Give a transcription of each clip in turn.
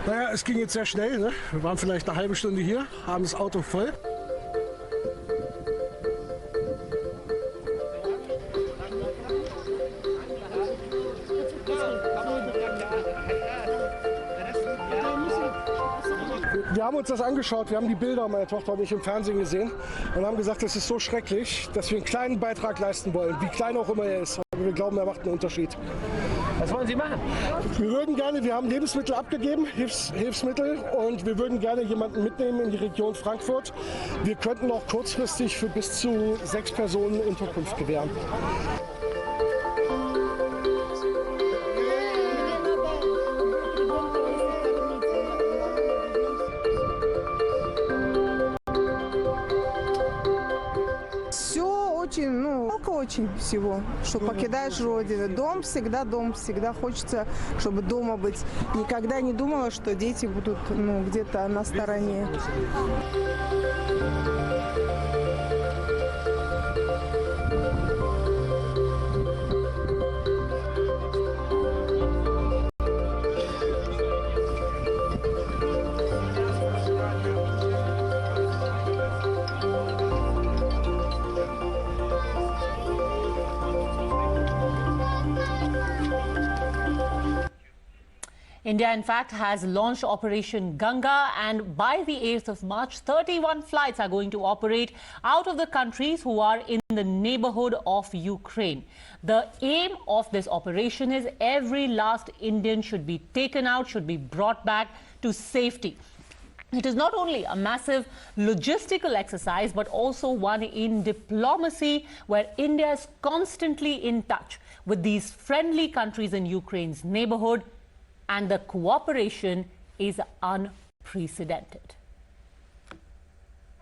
Naja, es ging jetzt sehr schnell. Ne? Wir waren vielleicht eine halbe Stunde hier, haben das Auto voll. Wir haben uns das angeschaut, wir haben die Bilder meiner Tochter und ich im Fernsehen gesehen und haben gesagt, es ist so schrecklich, dass wir einen kleinen Beitrag leisten wollen, wie klein auch immer er ist. Aber wir glauben, er macht einen Unterschied. Was wollen Sie machen? Wir würden gerne, wir haben Lebensmittel abgegeben, Hilfsmittel, und wir würden gerne jemanden mitnehmen in die Region Frankfurt. Wir könnten auch kurzfristig für bis zu 6 Personen Unterkunft gewähren. Очень всего, что покидаешь родину. Дом всегда хочется, чтобы дома быть. Никогда не думала, что дети будут где-то на стороне. India, in fact, has launched Operation Ganga, and by the 8th of March, 31 flights are going to operate out of the countries who are in the neighborhood of Ukraine. The aim of this operation is every last Indian should be taken out, should be brought back to safety. It is not only a massive logistical exercise, but also one in diplomacy, where India is constantly in touch with these friendly countries in Ukraine's neighborhood, and the cooperation is unprecedented.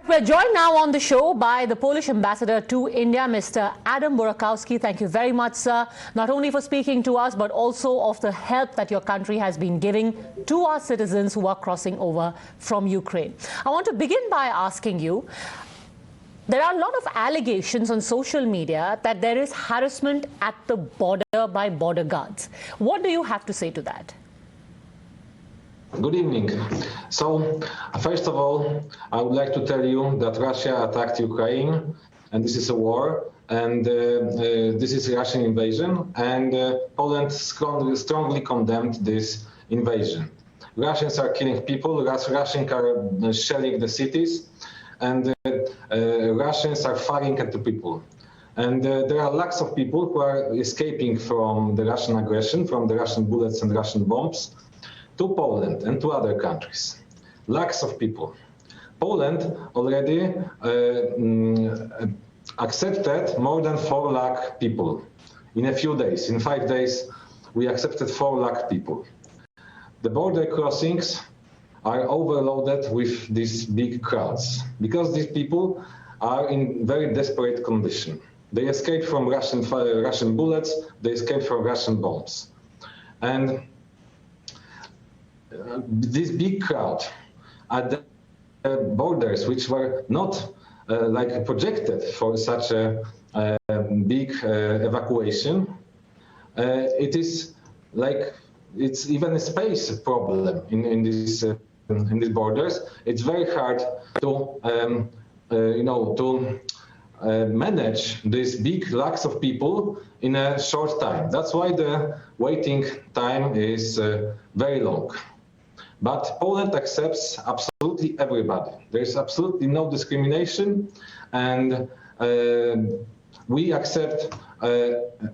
We're joined now on the show by the Polish ambassador to India, Mr. Adam Burakowski. Thank you very much, sir, not only for speaking to us, but also of the help that your country has been giving to our citizens who are crossing over from Ukraine. I want to begin by asking you, there are a lot of allegations on social media that there is harassment at the border by border guards. What do you have to say to that? Good evening. So, first of all, I would like to tell you that Russia attacked Ukraine, and this is a war, and this is a Russian invasion, and Poland strongly condemned this invasion. Russians are killing people, Russians are shelling the cities, and Russians are firing at the people. And there are lakhs of people who are escaping from the Russian aggression, from the Russian bullets and Russian bombs, to Poland and to other countries. Lakhs of people. Poland already accepted more than 4 lakh people in a few days. In 5 days, we accepted 4 lakh people. The border crossings are overloaded with these big crowds because these people are in very desperate condition. They escaped from Russian bullets, they escaped from Russian bombs. And this big crowd at the borders, which were not like projected for such a big evacuation, it is like it's even a space problem in these borders. It's very hard to manage these big lakhs of people in a short time. That's why the waiting time is very long. But Poland accepts absolutely everybody. There is absolutely no discrimination, and we accept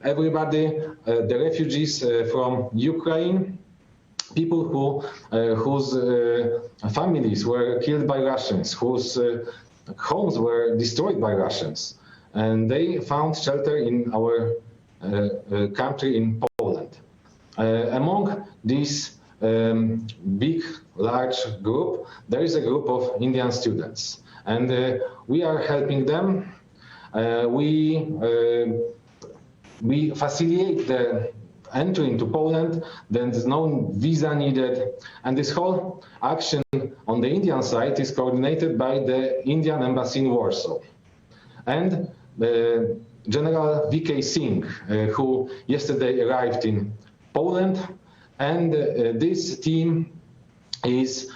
everybody, the refugees from Ukraine, people whose families were killed by Russians, whose homes were destroyed by Russians, and they found shelter in our country, in Poland. Among these big, large group, there is a group of Indian students, and we are helping them. We facilitate the entry into Poland. There's no visa needed, and this whole action on the Indian side is coordinated by the Indian Embassy in Warsaw. And General Vijay Singh, who yesterday arrived in Poland, and this team is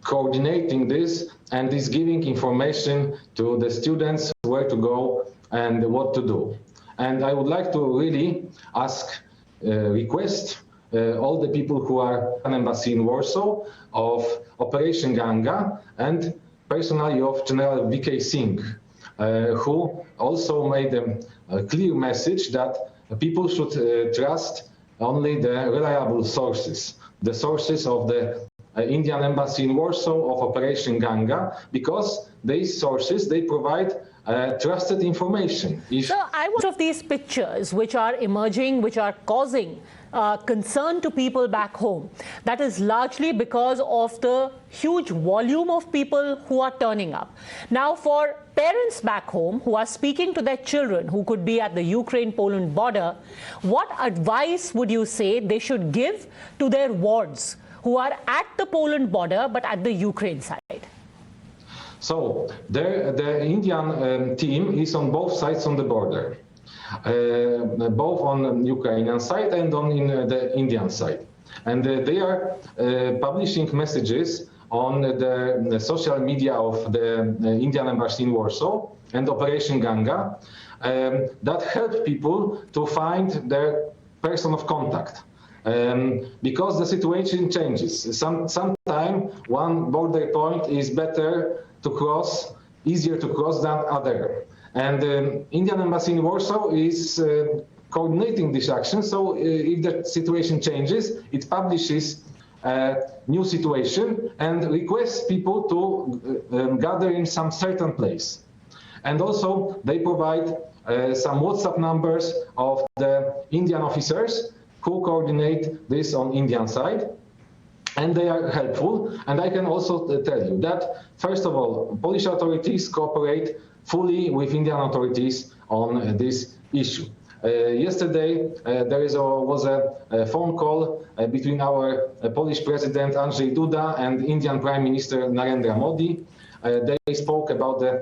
coordinating this and is giving information to the students where to go and what to do. And I would like to really request all the people who are an embassy in Warsaw of Operation Ganga and personally of General Vijay Singh, who also made a clear message that people should trust only the reliable sources, the sources of the Indian embassy in Warsaw, of Operation Ganga, because these sources, they provide trusted information. So I want of these pictures which are emerging, which are causing concern to people back home. That is largely because of the huge volume of people who are turning up. Now, for parents back home who are speaking to their children who could be at the Ukraine-Poland border, what advice would you say they should give to their wards who are at the Poland border but at the Ukraine side? So the Indian team is on both sides on the border, both on the Ukrainian side and on the Indian side. And they are publishing messages on the social media of the Indian embassy in Warsaw and Operation Ganga that help people to find their person of contact. Because the situation changes. Sometimes one border point is better to cross, easier to cross than other. And the Indian embassy in Warsaw is coordinating this action. So if the situation changes, it publishes a new situation and requests people to gather in some certain place. And also they provide some WhatsApp numbers of the Indian officers who coordinate this on Indian side. And they are helpful. And I can also tell you that, first of all, Polish authorities cooperate fully with Indian authorities on this issue. Yesterday, there was a phone call between our Polish President Andrzej Duda and Indian Prime Minister Narendra Modi. They spoke about the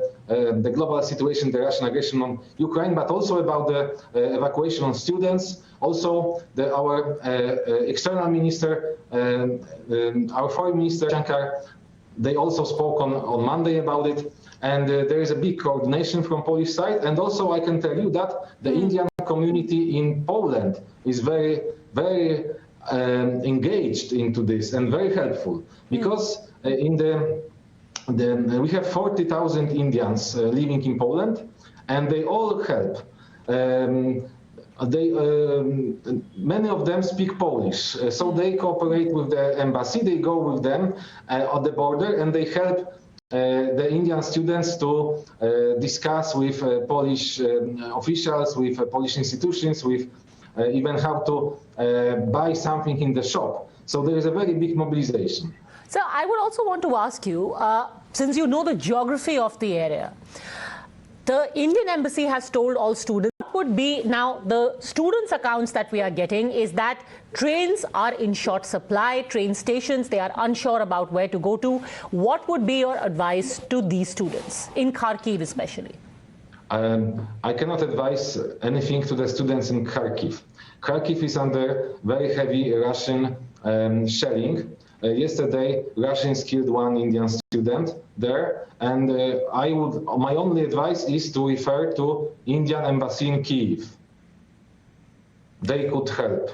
global situation, the Russian aggression on Ukraine, but also about the evacuation of students. Also, our external minister, our foreign minister, Shankar, they also spoke on Monday about it. And there is a big coordination from Polish side. And also, I can tell you that the Indian community in Poland is very, very engaged into this and very helpful. Because we have 40,000 Indians living in Poland, and they all help. Many of them speak Polish, so they cooperate with the embassy. They go with them at the border, and they help the Indian students to discuss with Polish officials, with Polish institutions, with even how to buy something in the shop. So there is a very big mobilization. So I would also want to ask you, since you know the geography of the area, the Indian embassy has told all students, what would be now the students' accounts that we are getting is that trains are in short supply, train stations, they are unsure about where to go to. What would be your advice to these students, in Kharkiv especially? I cannot advise anything to the students in Kharkiv. Kharkiv is under very heavy Russian shelling. Yesterday, Russians killed one Indian student there, and my only advice is to refer to Indian embassy in Kyiv. They could help.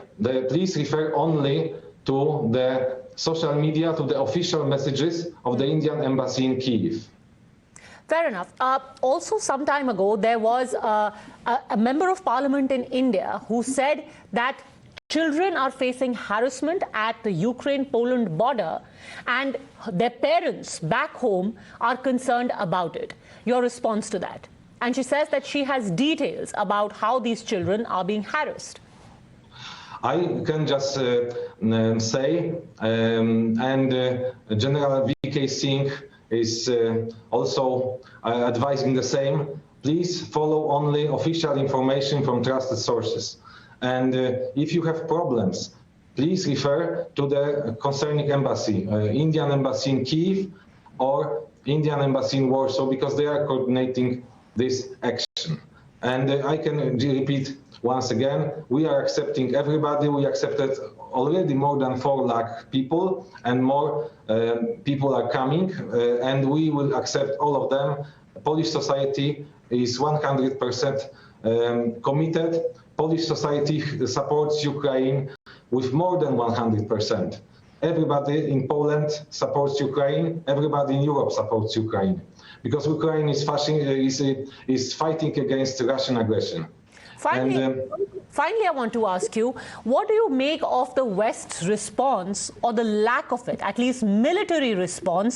Please refer only to the social media, to the official messages of the Indian embassy in Kyiv. Fair enough. Also, some time ago, there was a member of parliament in India who said that children are facing harassment at the Ukraine-Poland border, and their parents back home are concerned about it. Your response to that? And she says that she has details about how these children are being harassed. I can just say, and General Vijay Singh is also advising the same, please follow only official information from trusted sources. And if you have problems, please refer to the concerning embassy, Indian embassy in Kyiv or Indian embassy in Warsaw, because they are coordinating this action. And I can repeat once again, we are accepting everybody. We accepted already more than 4 lakh people, and more people are coming, and we will accept all of them. Polish society is 100% committed. Polish society supports Ukraine with more than 100%. Everybody in Poland supports Ukraine. Everybody in Europe supports Ukraine, because Ukraine is fighting against Russian aggression. Finally, I want to ask you, what do you make of the West's response, or the lack of it, at least military response,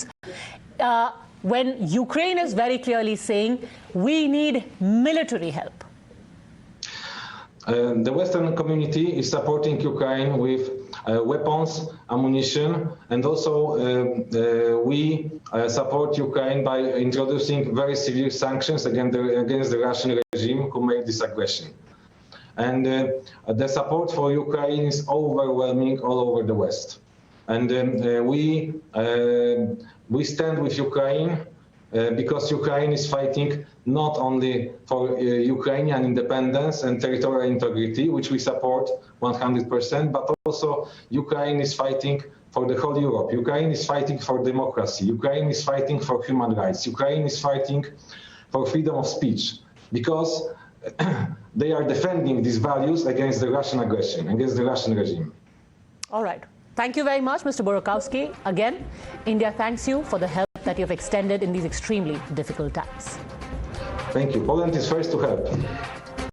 when Ukraine is very clearly saying we need military help? The Western community is supporting Ukraine with weapons, ammunition, and also we support Ukraine by introducing very severe sanctions against the Russian regime who made this aggression. And the support for Ukraine is overwhelming all over the West. And we stand with Ukraine because Ukraine is fighting not only for Ukrainian independence and territorial integrity, which we support 100%, but also Ukraine is fighting for the whole Europe. Ukraine is fighting for democracy. Ukraine is fighting for human rights. Ukraine is fighting for freedom of speech, because they are defending these values against the Russian aggression, against the Russian regime. All right. Thank you very much, Mr. Burakowski. Again, India thanks you for the help that you've extended in these extremely difficult times. Thank you. Poland is first to help.